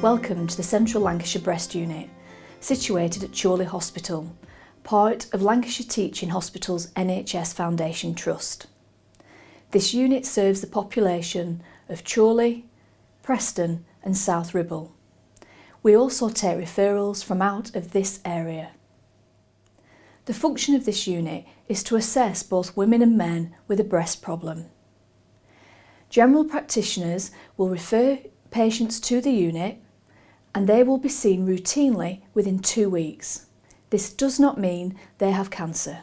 Welcome to the Central Lancashire Breast Unit, situated at Chorley Hospital, part of Lancashire Teaching Hospitals NHS Foundation Trust. This unit serves the population of Chorley, Preston and South Ribble. We also take referrals from out of this area. The function of this unit is to assess both women and men with a breast problem. General practitioners will refer patients to the unit and they will be seen routinely within 2 weeks. This does not mean they have cancer.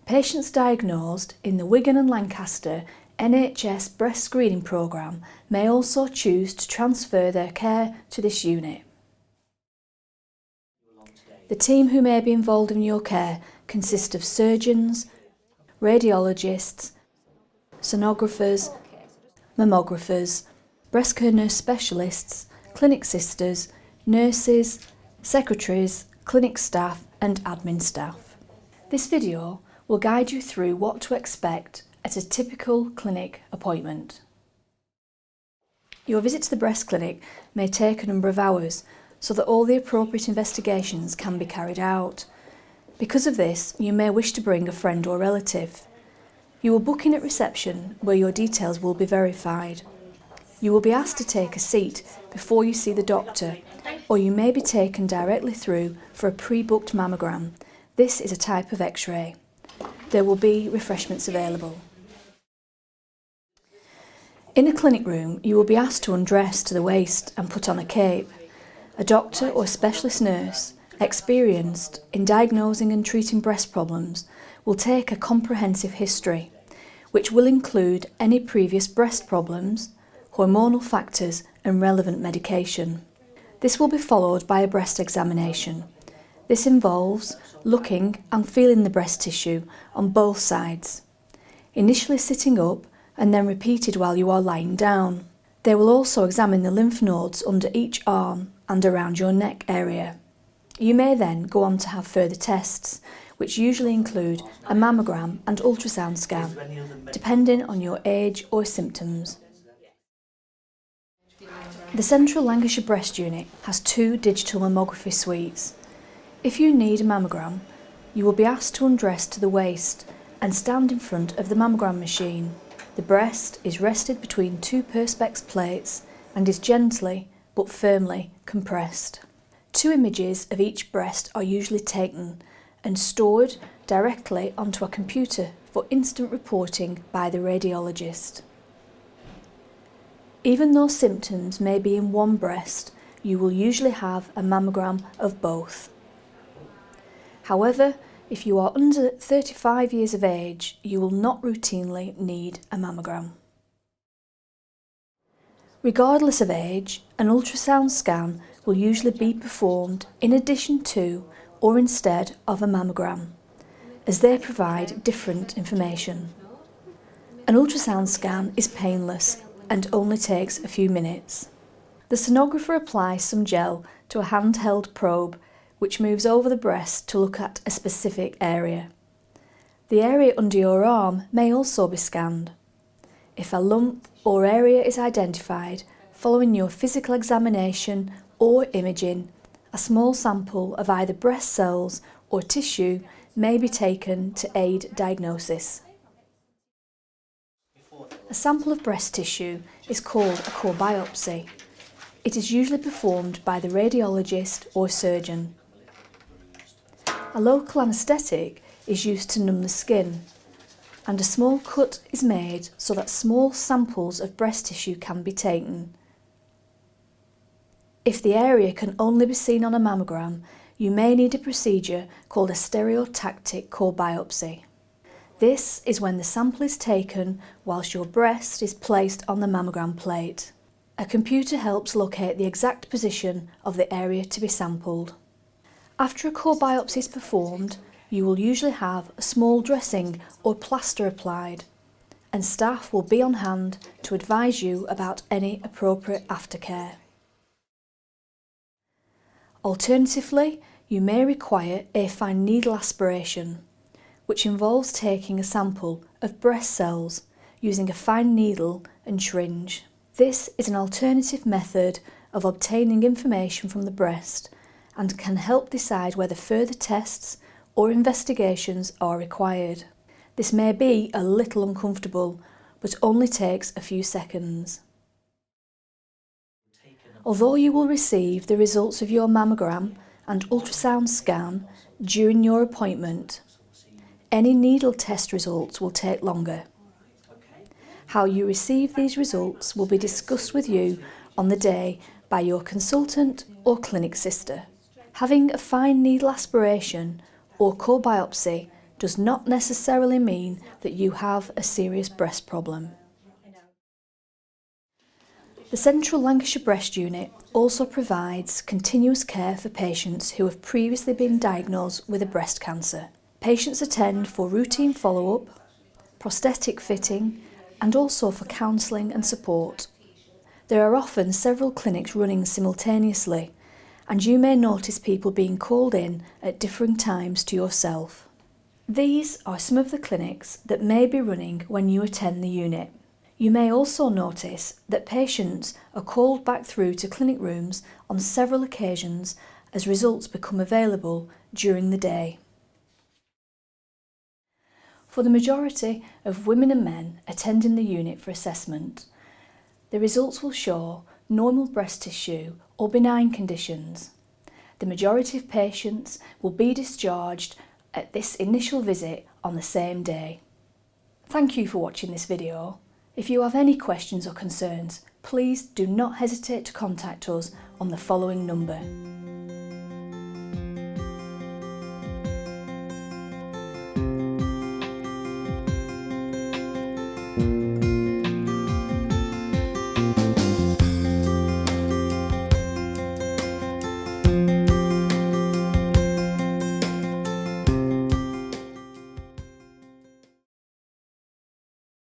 Patients diagnosed in the Wigan and Lancaster NHS breast screening programme may also choose to transfer their care to this unit. The team who may be involved in your care consist of surgeons, radiologists, sonographers, mammographers, breast care nurse specialists, clinic sisters, nurses, secretaries, clinic staff and admin staff. This video will guide you through what to expect at a typical clinic appointment. Your visit to the breast clinic may take a number of hours so that all the appropriate investigations can be carried out. Because of this, you may wish to bring a friend or relative. You will book in at reception where your details will be verified. You will be asked to take a seat before you see the doctor, or you may be taken directly through for a pre-booked mammogram. This is a type of X-ray. There will be refreshments available. In a clinic room, you will be asked to undress to the waist and put on a cape. A doctor or specialist nurse experienced in diagnosing and treating breast problems will take a comprehensive history, which will include any previous breast problems, hormonal factors and relevant medication. This will be followed by a breast examination. This involves looking and feeling the breast tissue on both sides, initially sitting up and then repeated while you are lying down. They will also examine the lymph nodes under each arm and around your neck area. You may then go on to have further tests, which usually include a mammogram and ultrasound scan, depending on your age or symptoms. The Central Lancashire Breast Unit has 2 digital mammography suites. If you need a mammogram, you will be asked to undress to the waist and stand in front of the mammogram machine. The breast is rested between 2 perspex plates and is gently but firmly compressed. 2 images of each breast are usually taken and stored directly onto a computer for instant reporting by the radiologist. Even though symptoms may be in one breast, you will usually have a mammogram of both. However, if you are under 35 years of age, you will not routinely need a mammogram. Regardless of age, an ultrasound scan will usually be performed in addition to or instead of a mammogram, as they provide different information. An ultrasound scan is painless and only takes a few minutes. The sonographer applies some gel to a handheld probe which moves over the breast to look at a specific area. The area under your arm may also be scanned. If a lump or area is identified following your physical examination or imaging, a small sample of either breast cells or tissue may be taken to aid diagnosis. A sample of breast tissue is called a core biopsy. It is usually performed by the radiologist or surgeon. A local anaesthetic is used to numb the skin, and a small cut is made so that small samples of breast tissue can be taken. If the area can only be seen on a mammogram, you may need a procedure called a stereotactic core biopsy. This is when the sample is taken whilst your breast is placed on the mammogram plate. A computer helps locate the exact position of the area to be sampled. After a core biopsy is performed, you will usually have a small dressing or plaster applied, and staff will be on hand to advise you about any appropriate aftercare. Alternatively, you may require a fine needle aspiration, which involves taking a sample of breast cells using a fine needle and syringe. This is an alternative method of obtaining information from the breast and can help decide whether further tests or investigations are required. This may be a little uncomfortable, but only takes a few seconds. Although you will receive the results of your mammogram and ultrasound scan during your appointment, any needle test results will take longer. How you receive these results will be discussed with you on the day by your consultant or clinic sister. Having a fine needle aspiration or core biopsy does not necessarily mean that you have a serious breast problem. The Central Lancashire Breast Unit also provides continuous care for patients who have previously been diagnosed with a breast cancer. Patients attend for routine follow-up, prosthetic fitting, and also for counselling and support. There are often several clinics running simultaneously, and you may notice people being called in at differing times to yourself. These are some of the clinics that may be running when you attend the unit. You may also notice that patients are called back through to clinic rooms on several occasions as results become available during the day. For the majority of women and men attending the unit for assessment, the results will show normal breast tissue or benign conditions. The majority of patients will be discharged at this initial visit on the same day. Thank you for watching this video. If you have any questions or concerns, please do not hesitate to contact us on the following number.